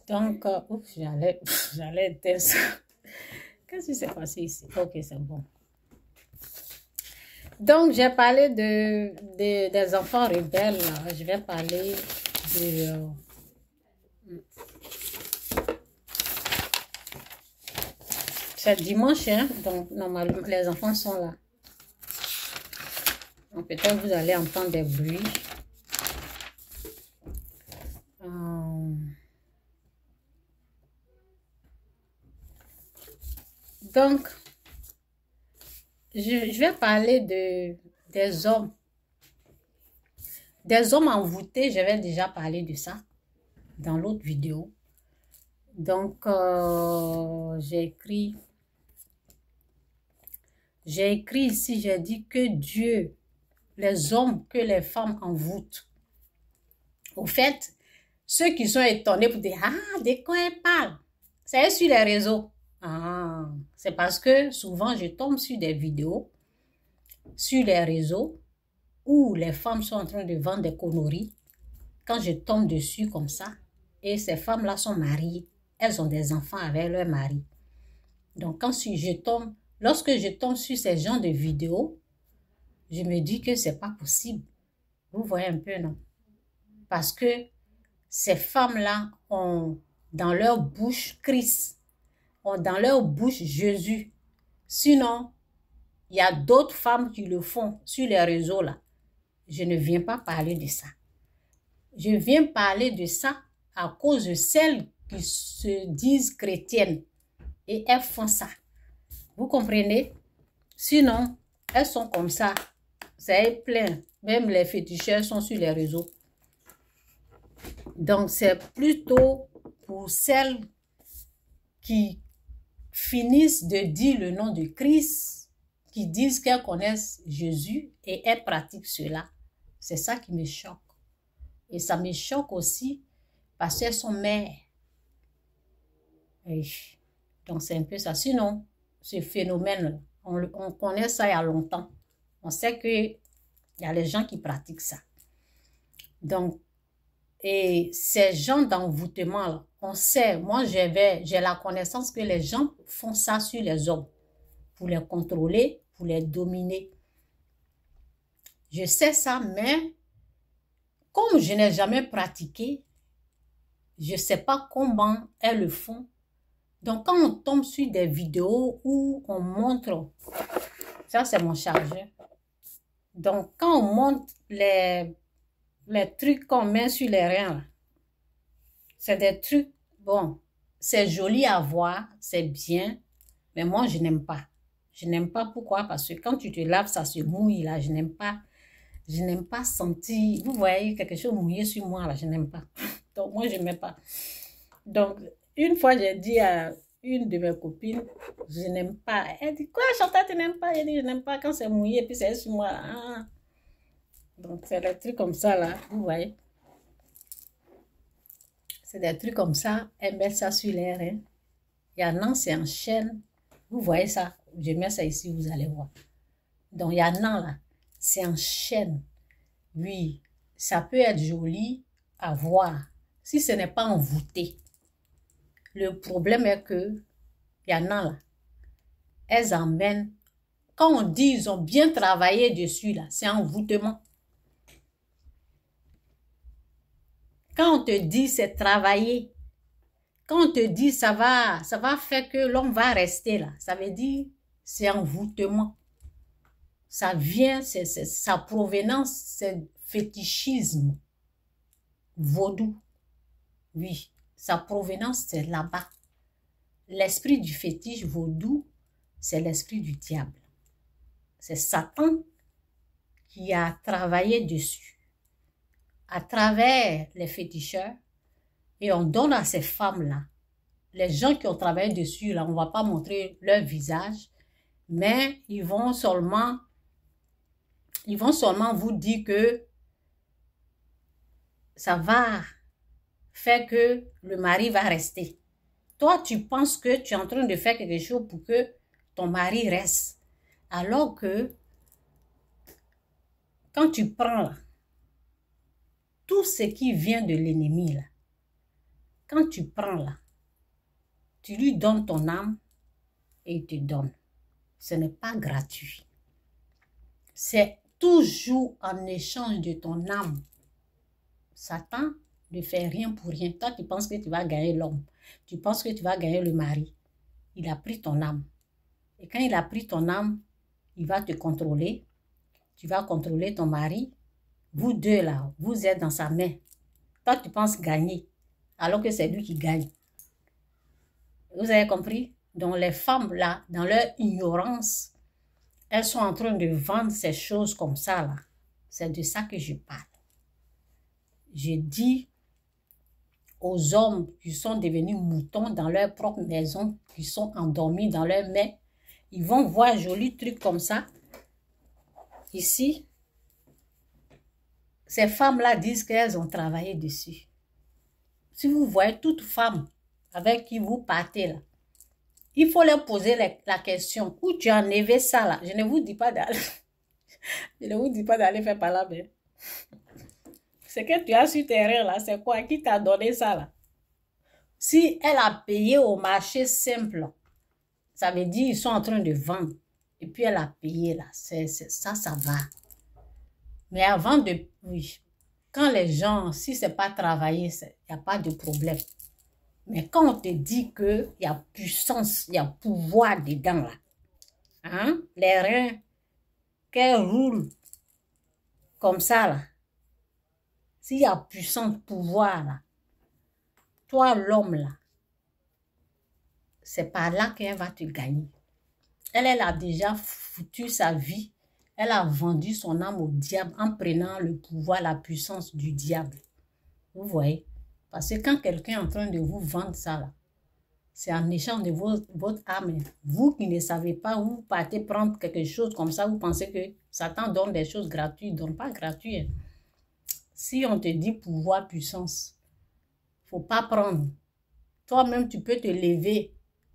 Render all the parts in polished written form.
Donc, j'allais éteindre ça. Qu'est-ce qui s'est passé ici? Ok, c'est bon. Donc, j'ai parlé des enfants rebelles. Là. Je vais parler de... c'est dimanche, hein? Donc, normalement, les enfants sont là. Peut-être vous allez entendre des bruits. Donc, je vais parler des hommes. Des hommes envoûtés, j'avais déjà parlé de ça dans l'autre vidéo. Donc, j'ai écrit ici, j'ai dit que Dieu, les hommes, que les femmes envoûtent. Au fait, ceux qui sont étonnés pour dire, ah, de quoi elle parle? C'est sur les réseaux. Ah, c'est parce que souvent, je tombe sur des vidéos, sur les réseaux, où les femmes sont en train de vendre des conneries. Quand je tombe dessus comme ça, et ces femmes-là sont mariées, elles ont des enfants avec leur mari. Donc, lorsque je tombe sur ces genres de vidéos, je me dis que c'est pas possible. Vous voyez un peu, non? Parce que ces femmes-là ont dans leur bouche Christ, ont dans leur bouche Jésus. Sinon, il y a d'autres femmes qui le font sur les réseaux là. Je ne viens pas parler de ça. Je viens parler de ça à cause de celles qui se disent chrétiennes et elles font ça. Vous comprenez? Sinon, elles sont comme ça. C'est plein. Même les féticheurs sont sur les réseaux. Donc, c'est plutôt pour celles qui finissent de dire le nom de Christ, qui disent qu'elles connaissent Jésus et elles pratiquent cela. C'est ça qui me choque. Et ça me choque aussi parce qu'elles sont mères. Et donc, c'est un peu ça. Sinon, ce phénomène, on connaît ça il y a longtemps. On sait qu'il y a les gens qui pratiquent ça. Donc, et ces gens d'envoûtement, on sait, moi j'ai la connaissance que les gens font ça sur les hommes pour les contrôler, pour les dominer. Je sais ça, mais comme je n'ai jamais pratiqué, je ne sais pas comment elles le font. Donc, quand on tombe sur des vidéos où on montre, ça c'est mon chargeur. Donc, quand on montre les trucs qu'on met sur les reins, c'est des trucs, bon, c'est joli à voir, c'est bien, mais moi, je n'aime pas. Je n'aime pas pourquoi? Parce que quand tu te laves, ça se mouille, là, je n'aime pas sentir, vous voyez, quelque chose mouillé sur moi, là, je n'aime pas. Donc, moi, je n'aime pas. Donc, une fois, j'ai dit à une de mes copines, je n'aime pas. Elle dit, quoi, Chantal, tu n'aimes pas? Elle dit, je n'aime pas quand c'est mouillé, puis c'est sur moi. Ah. Donc, c'est des trucs comme ça, là, vous voyez. C'est des trucs comme ça, elles mettent ça sur les reins. Il y en a, c'est en chaîne. Vous voyez ça? Je mets ça ici, vous allez voir. Donc, il y en a, là, c'est en chaîne. Oui, ça peut être joli à voir si ce n'est pas envoûté. Le problème est que, il y en a, là, elles emmènent. Quand on dit ils ont bien travaillé dessus, là, c'est envoûtement. Quand on te dit c'est travailler, quand on te dit ça va faire que l'homme va rester là, ça veut dire c'est envoûtement. Ça vient, sa provenance, c'est fétichisme, vaudou. Oui, sa provenance, c'est là-bas. L'esprit du fétiche vaudou, c'est l'esprit du diable. C'est Satan qui a travaillé dessus. À travers les féticheurs, et on donne à ces femmes-là, les gens qui ont travaillé dessus, là, on ne va pas montrer leur visage, mais ils vont seulement vous dire que ça va faire que le mari va rester. Toi, tu penses que tu es en train de faire quelque chose pour que ton mari reste. Alors que, quand tu prends là, tout ce qui vient de l'ennemi, là, quand tu prends là, tu lui donnes ton âme et il te donne. Ce n'est pas gratuit. C'est toujours en échange de ton âme. Satan ne fait rien pour rien. Toi, tu penses que tu vas gagner l'homme. Tu penses que tu vas gagner le mari. Il a pris ton âme. Et quand il a pris ton âme, il va te contrôler. Tu vas contrôler ton mari. Vous deux là, vous êtes dans sa main. Toi, tu penses gagner, alors que c'est lui qui gagne. Vous avez compris? Donc, les femmes là, dans leur ignorance, elles sont en train de vendre ces choses comme ça là. C'est de ça que je parle. Je dis aux hommes qui sont devenus moutons dans leur propre maison, qui sont endormis dans leur main, ils vont voir un joli truc comme ça. Ici, ces femmes-là disent qu'elles ont travaillé dessus. Si vous voyez toute femme avec qui vous partez là, il faut leur poser la question, où tu as enlevé ça là? Je ne vous dis pas d'aller, je ne vous dis pas d'aller faire par là, mais c'est que tu as sur terrain là, c'est quoi? Qui t'a donné ça là? Si elle a payé au marché simple, ça veut dire qu'ils sont en train de vendre. Et puis elle a payé là, ça va. Mais avant de, oui, quand les gens, si c'est pas travaillé, il n'y a pas de problème. Mais quand on te dit qu'il y a puissance, il y a pouvoir dedans là, hein, les reins, qu'elles roulent comme ça là, s'il y a puissance, pouvoir là, toi l'homme là, c'est par là qu'elle va te gagner. Elle a déjà foutu sa vie. Elle a vendu son âme au diable en prenant le pouvoir, la puissance du diable. Vous voyez? Parce que quand quelqu'un est en train de vous vendre ça, là, c'est en échange de votre âme. Vous qui ne savez pas, vous partez prendre quelque chose comme ça, vous pensez que Satan donne des choses gratuites. Il ne donne pas gratuit. Si on te dit pouvoir, puissance, il ne faut pas prendre. Toi-même, tu peux te lever.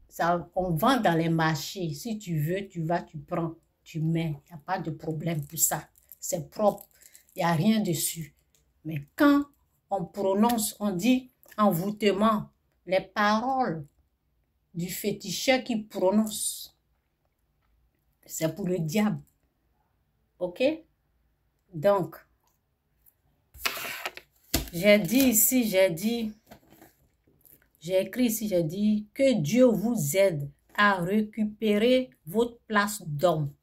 Ça, on vend dans les marchés. Si tu veux, tu vas, tu prends, tu mets. Il n'y a pas de problème pour ça. C'est propre. Il n'y a rien dessus. Mais quand on prononce, on dit envoûtement, les paroles du féticheur qui prononce, c'est pour le diable. OK? Donc, j'ai dit ici, j'ai écrit ici, j'ai dit que Dieu vous aide à récupérer votre place d'homme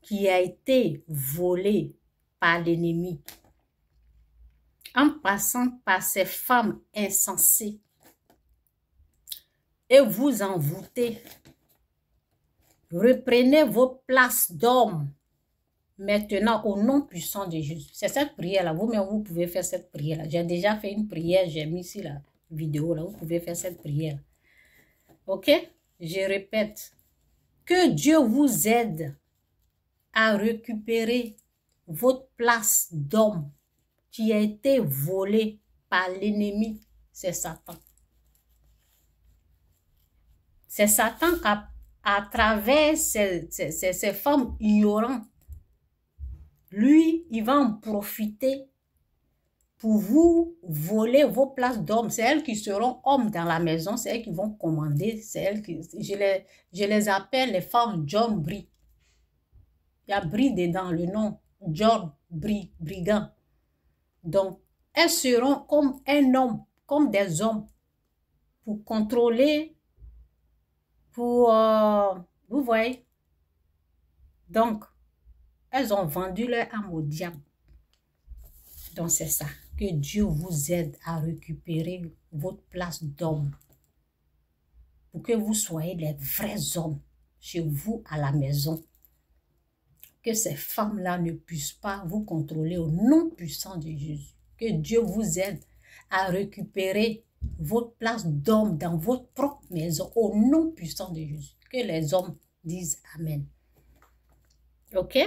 qui a été volée par l'ennemi en passant par ces femmes insensées et vous envoûtez. Reprenez vos places d'homme maintenant au nom puissant de Jésus. C'est cette prière-là. Vous-même, vous pouvez faire cette prière-là. J'ai déjà fait une prière, j'ai mis ici la vidéo, là. Vous pouvez faire cette prière. OK? Je répète. Que Dieu vous aide à récupérer votre place d'homme qui a été volée par l'ennemi. C'est Satan. C'est Satan à travers ces femmes ignorantes. Lui, il va en profiter pour vous voler vos places d'hommes. C'est elles qui seront hommes dans la maison. C'est elles qui vont commander. C'est elles qui... Je les appelle les femmes John Brie. Il y a Brie dedans, le nom. John Brie, brigand. Donc, elles seront comme un homme, comme des hommes, pour contrôler, pour... vous voyez? Donc, elles ont vendu leur âme au diable. Donc, c'est ça. Que Dieu vous aide à récupérer votre place d'homme. Pour que vous soyez les vrais hommes chez vous à la maison. Que ces femmes-là ne puissent pas vous contrôler au nom puissant de Jésus. Que Dieu vous aide à récupérer votre place d'homme dans votre propre maison au nom puissant de Jésus. Que les hommes disent Amen. OK?